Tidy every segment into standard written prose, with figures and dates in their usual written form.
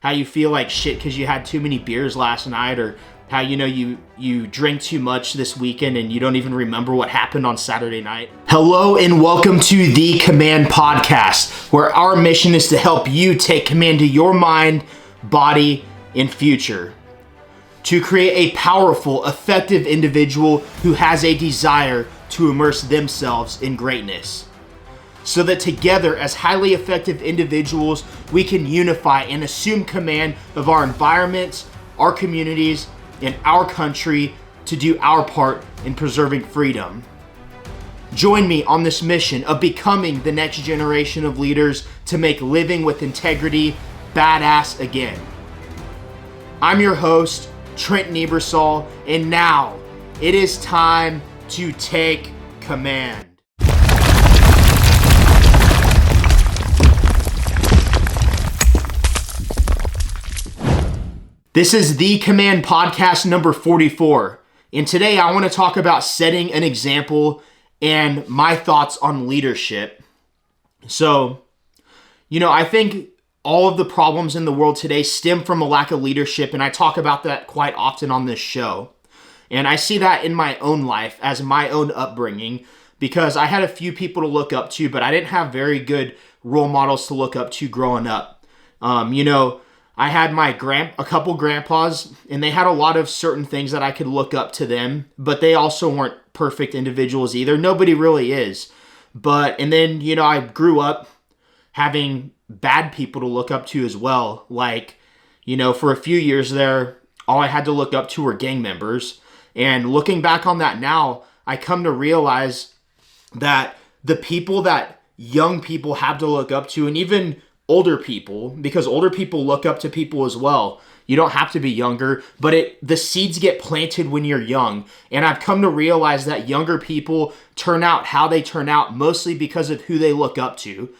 how you feel like shit because you had too many beers last night, or how you drank too much this weekend and you don't even remember what happened on Saturday night. Hello and welcome to the Command Podcast, where our mission is to help you take command of your mind, body, and future, to create a powerful, effective individual who has a desire to immerse themselves in greatness, so that together as highly effective individuals, we can unify and assume command of our environments, our communities, and our country to do our part in preserving freedom. Join me on this mission of becoming the next generation of leaders to make living with integrity badass again. I'm your host, Trent Niebersol, and now it is time to take command. This is the Command Podcast number 44, and today I want to talk about setting an example and my thoughts on leadership. So, I think all of the problems in the world today stem from a lack of leadership, and I talk about that quite often on this show. And I see that in my own life as my own upbringing, because I had a few people to look up to, but I didn't have very good role models to look up to growing up. I had a couple grandpas, and they had a lot of certain things that I could look up to them, but they also weren't perfect individuals either. Nobody really is. And then I grew up having bad people to look up to as well. For a few years there, all I had to look up to were gang members. And looking back on that now, I come to realize that the people that young people have to look up to, and even older people, because older people look up to people as well. You don't have to be younger, but the seeds get planted when you're young. And I've come to realize that younger people turn out how they turn out mostly because of who they look up to.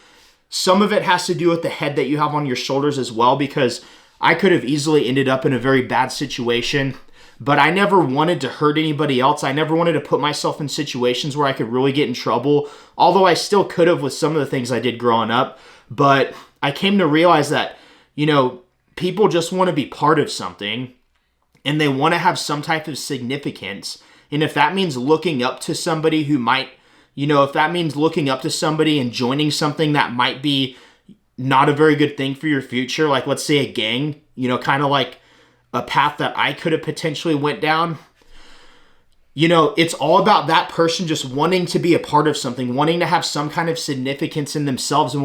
Some of it has to do with the head that you have on your shoulders as well, because I could have easily ended up in a very bad situation, but I never wanted to hurt anybody else. I never wanted to put myself in situations where I could really get in trouble, although I still could have with some of the things I did growing up. But I came to realize that, people just want to be part of something, and they want to have some type of significance. And if that means looking up to somebody who might, if that means looking up to somebody and joining something that might be not a very good thing for your future, like let's say a gang, kind of like a path that I could have potentially went down. It's all about that person just wanting to be a part of something, wanting to have some kind of significance in themselves. And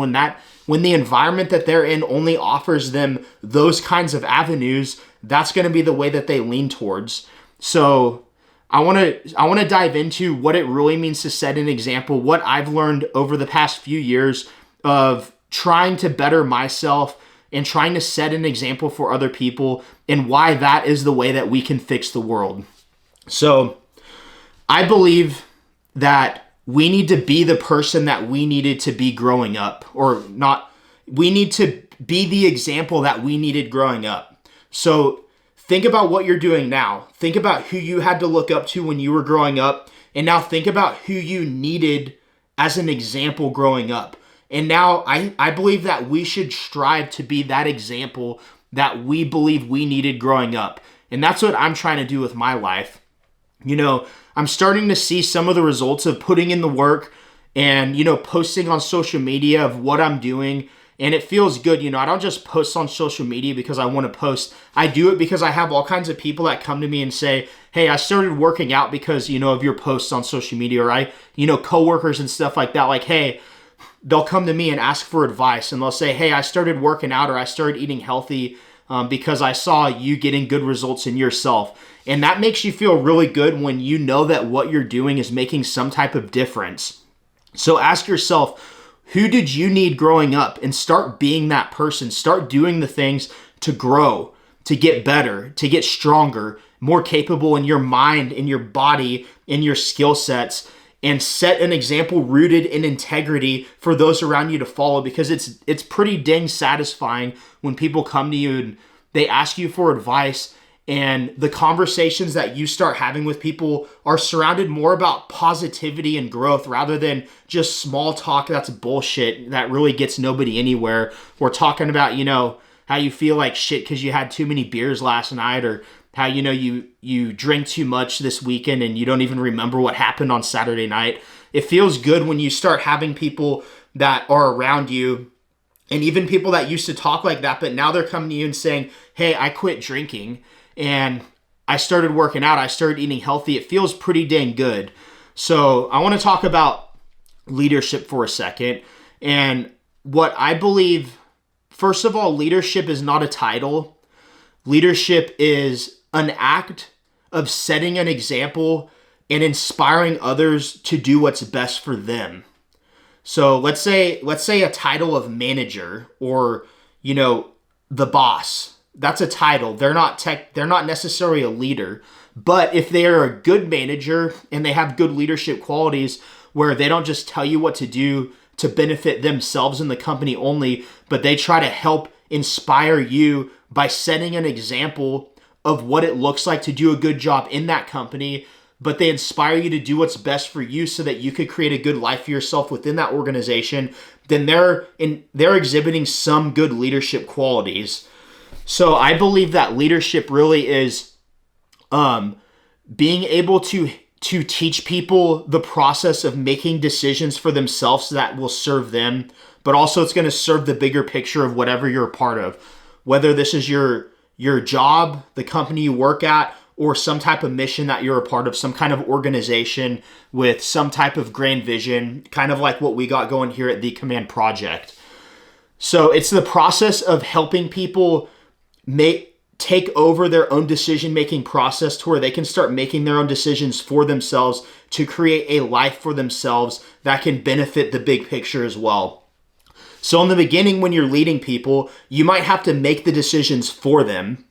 when the environment that they're in only offers them those kinds of avenues, that's going to be the way that they lean towards. So I want to dive into what it really means to set an example, what I've learned over the past few years of trying to better myself and trying to set an example for other people, and why that is the way that we can fix the world. So I believe that we need to be the person that we needed to be growing up, or not. We need to be the example that we needed growing up. So think about what you're doing now. Think about who you had to look up to when you were growing up, and now think about who you needed as an example growing up. And now I believe that we should strive to be that example that we believe we needed growing up. And that's what I'm trying to do with my life. I'm starting to see some of the results of putting in the work and, posting on social media of what I'm doing. And it feels good. I don't just post on social media because I want to post. I do it because I have all kinds of people that come to me and say, hey, I started working out because, of your posts on social media, right? Coworkers and stuff like that. Like, hey, they'll come to me and ask for advice, and they'll say, hey, I started working out, or I started eating healthy because I saw you getting good results in yourself. And that makes you feel really good when you know that what you're doing is making some type of difference. So ask yourself, who did you need growing up? And start being that person. Start doing the things to grow, to get better, to get stronger, more capable in your mind, in your body, in your skill sets, and set an example rooted in integrity for those around you to follow, because it's pretty dang satisfying when people come to you and they ask you for advice, and the conversations that you start having with people are surrounded more about positivity and growth rather than just small talk that's bullshit that really gets nobody anywhere. We're talking about, how you feel like shit because you had too many beers last night, or how you drink too much this weekend and you don't even remember what happened on Saturday night. It feels good when you start having people that are around you, and even people that used to talk like that, but now they're coming to you and saying, hey, I quit drinking and I started working out, I started eating healthy. It feels pretty dang good. So I want to talk about leadership for a second. And what I believe, first of all, leadership is not a title. Leadership is an act of setting an example and inspiring others to do what's best for them. So let's say a title of manager, or the boss. That's a title. They're not necessarily a leader. But if they are a good manager and they have good leadership qualities where they don't just tell you what to do to benefit themselves and the company only, but they try to help inspire you by setting an example of what it looks like to do a good job in that company, but they inspire you to do what's best for you so that you could create a good life for yourself within that organization, then they're exhibiting some good leadership qualities. So I believe that leadership really is being able to teach people the process of making decisions for themselves that will serve them, but also it's going to serve the bigger picture of whatever you're a part of. Whether this is your job, the company you work at, or some type of mission that you're a part of, some kind of organization with some type of grand vision, kind of like what we got going here at The Command Project. So it's the process of helping people take over their own decision-making process to where they can start making their own decisions for themselves to create a life for themselves that can benefit the big picture as well. So in the beginning, when you're leading people, you might have to make the decisions for them,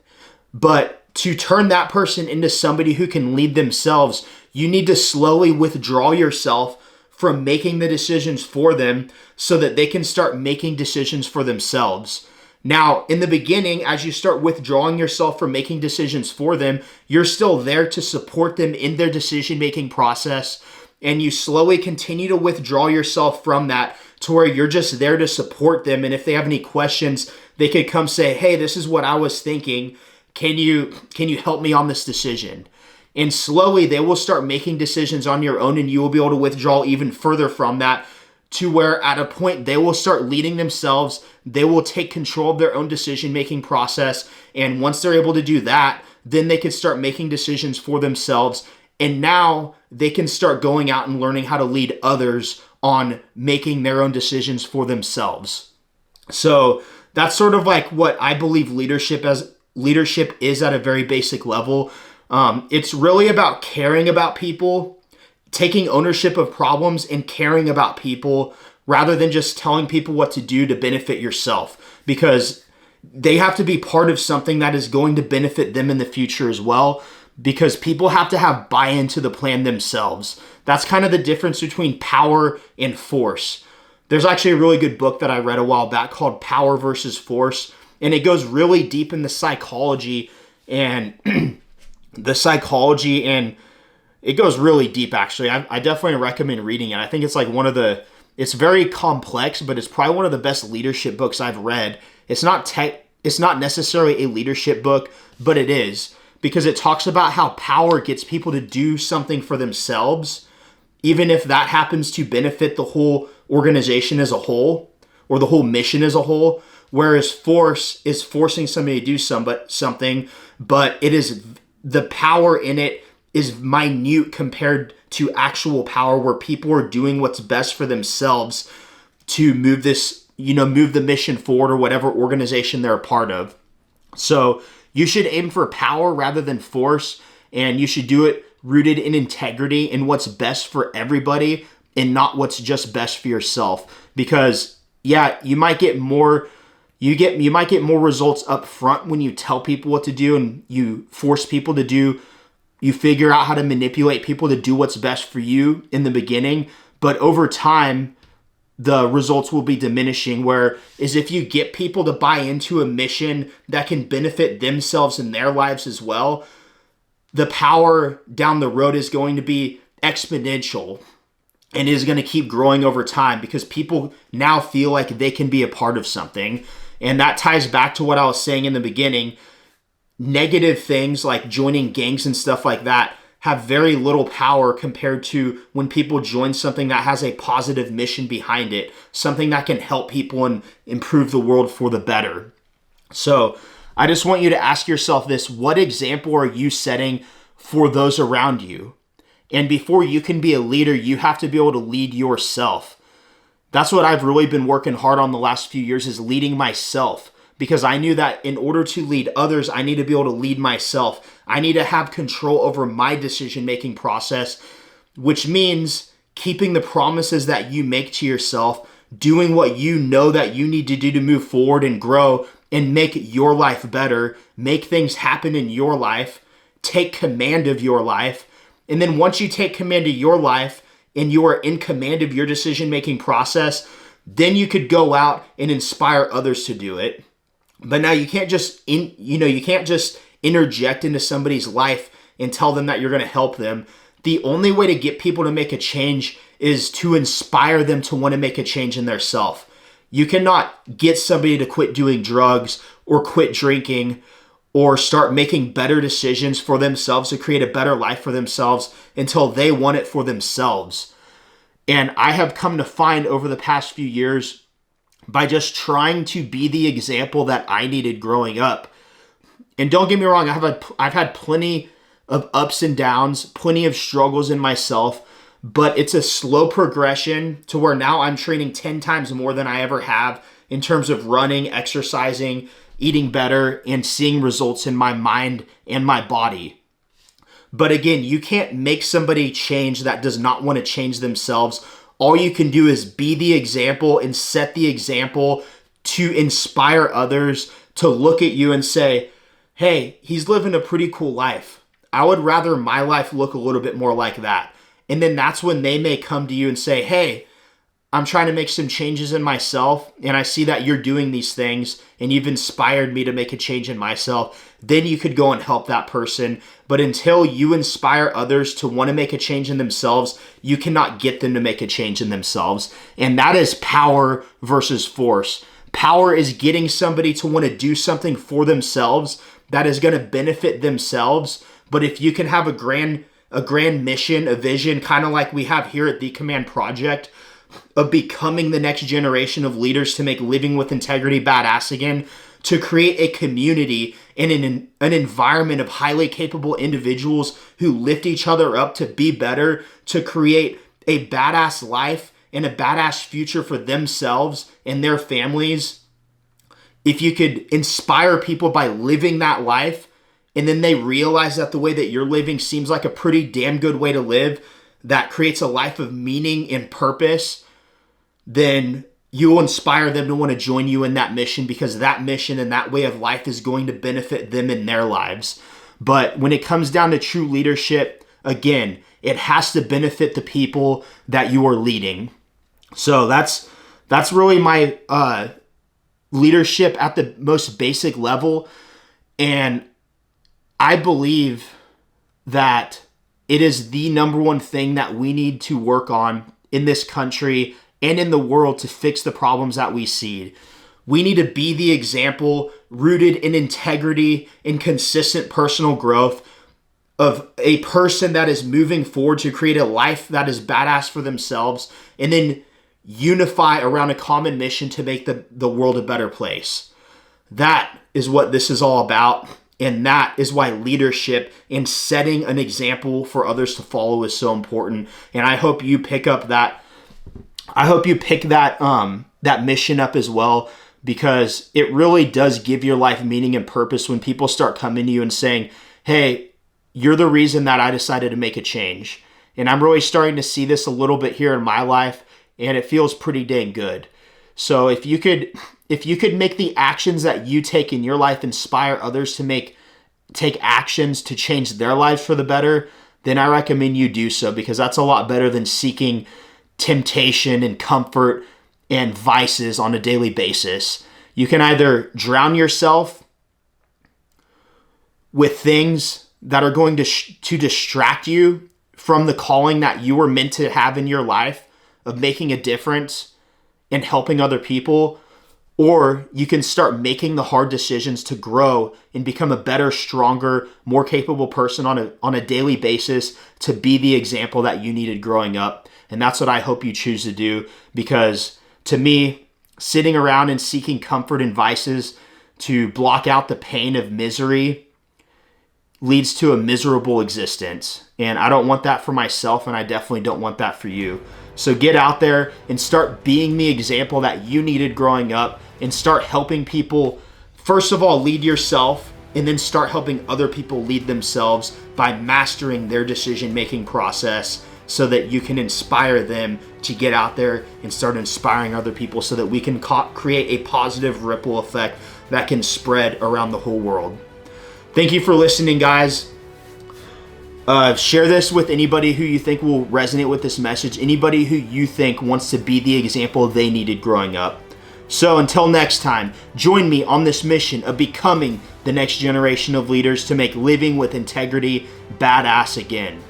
but to turn that person into somebody who can lead themselves, you need to slowly withdraw yourself from making the decisions for them so that they can start making decisions for themselves. Now, in the beginning, as you start withdrawing yourself from making decisions for them, you're still there to support them in their decision-making process, and you slowly continue to withdraw yourself from that to where you're just there to support them. And if they have any questions, they could come say, hey, this is what I was thinking. Can you help me on this decision? And slowly they will start making decisions on your own, and you will be able to withdraw even further from that to where at a point they will start leading themselves. They will take control of their own decision-making process. And once they're able to do that, then they can start making decisions for themselves. And now they can start going out and learning how to lead others on making their own decisions for themselves. So that's sort of like what I believe leadership is at a very basic level. It's really about caring about people, taking ownership of problems, and caring about people rather than just telling people what to do to benefit yourself, because they have to be part of something that is going to benefit them in the future as well, because people have to have buy-in to the plan themselves. That's kind of the difference between power and force. There's actually a really good book that I read a while back called Power versus Force, and it goes really deep in the psychology and and it goes really deep, actually. I definitely recommend reading it. I think it's like it's very complex, but it's probably one of the best leadership books I've read. It's not necessarily a leadership book, but it is, because it talks about how power gets people to do something for themselves, even if that happens to benefit the whole organization as a whole or the whole mission as a whole. Whereas force is forcing somebody to do something, but it is the power in it is minute compared to actual power, where people are doing what's best for themselves to move the mission forward, or whatever organization they're a part of. So you should aim for power rather than force, and you should do it rooted in integrity and what's best for everybody and not what's just best for yourself. Because you might get more results up front when you tell people what to do and you force people to do. You figure out how to manipulate people to do what's best for you in the beginning, but over time, the results will be diminishing. Whereas if you get people to buy into a mission that can benefit themselves and their lives as well, the power down the road is going to be exponential and is going to keep growing over time, because people now feel like they can be a part of something. And that ties back to what I was saying in the beginning. Negative things like joining gangs and stuff like that have very little power compared to when people join something that has a positive mission behind it, something that can help people and improve the world for the better. So I just want you to ask yourself this: what example are you setting for those around you? And before you can be a leader, you have to be able to lead yourself. That's what I've really been working hard on the last few years, is leading myself. Because I knew that in order to lead others, I need to be able to lead myself. I need to have control over my decision-making process, which means keeping the promises that you make to yourself, doing what you know that you need to do to move forward and grow and make your life better, make things happen in your life, take command of your life. And then once you take command of your life and you are in command of your decision-making process, then you could go out and inspire others to do it. But now you can't just interject into somebody's life and tell them that you're going to help them. The only way to get people to make a change is to inspire them to want to make a change in their self. You cannot get somebody to quit doing drugs or quit drinking or start making better decisions for themselves to create a better life for themselves until they want it for themselves. And I have come to find over the past few years, by just trying to be the example that I needed growing up. And don't get me wrong, I've had plenty of ups and downs, plenty of struggles in myself, but it's a slow progression to where now I'm training 10 times more than I ever have in terms of running, exercising, eating better, and seeing results in my mind and my body. But again, you can't make somebody change that does not want to change themselves. All you can do is be the example and set the example to inspire others to look at you and say, hey, he's living a pretty cool life. I would rather my life look a little bit more like that. And then that's when they may come to you and say, hey, I'm trying to make some changes in myself, and I see that you're doing these things and you've inspired me to make a change in myself. Then you could go and help that person. But until you inspire others to want to make a change in themselves, you cannot get them to make a change in themselves. And that is power versus force. Power is getting somebody to want to do something for themselves that is going to benefit themselves. But if you can have a grand mission, a vision, kind of like we have here at The Command Project, of becoming the next generation of leaders to make living with integrity badass again, to create a community and an environment of highly capable individuals who lift each other up to be better, to create a badass life and a badass future for themselves and their families. If you could inspire people by living that life, and then they realize that the way that you're living seems like a pretty damn good way to live, that creates a life of meaning and purpose, then you will inspire them to want to join you in that mission, because that mission and that way of life is going to benefit them in their lives. But when it comes down to true leadership, again, it has to benefit the people that you are leading. So that's really my leadership at the most basic level. And I believe that it is the number one thing that we need to work on in this country and in the world to fix the problems that we see. We need to be the example, rooted in integrity and consistent personal growth, of a person that is moving forward to create a life that is badass for themselves, and then unify around a common mission to make the world a better place. That is what this is all about. And that is why leadership and setting an example for others to follow is so important. And I hope you pick up that. I hope you pick that mission up as well, because it really does give your life meaning and purpose when people start coming to you and saying, hey, you're the reason that I decided to make a change. And I'm really starting to see this a little bit here in my life, and it feels pretty dang good. So if you could make the actions that you take in your life inspire others to take actions to change their lives for the better, then I recommend you do so, because that's a lot better than seeking temptation and comfort and vices on a daily basis. You can either drown yourself with things that are going to distract you from the calling that you were meant to have in your life of making a difference and helping other people, or you can start making the hard decisions to grow and become a better, stronger, more capable person on a daily basis to be the example that you needed growing up. And that's what I hope you choose to do, because to me, sitting around and seeking comfort and vices to block out the pain of misery leads to a miserable existence. And I don't want that for myself, and I definitely don't want that for you. So get out there and start being the example that you needed growing up, and start helping people. First of all, lead yourself, and then start helping other people lead themselves by mastering their decision-making process, so that you can inspire them to get out there and start inspiring other people, so that we can create a positive ripple effect that can spread around the whole world. Thank you for listening, guys. Share this with anybody who you think will resonate with this message, anybody who you think wants to be the example they needed growing up. So until next time, join me on this mission of becoming the next generation of leaders to make living with integrity badass again.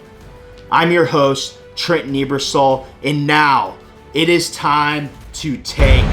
I'm your host, Trent Niebersol, and now it is time to take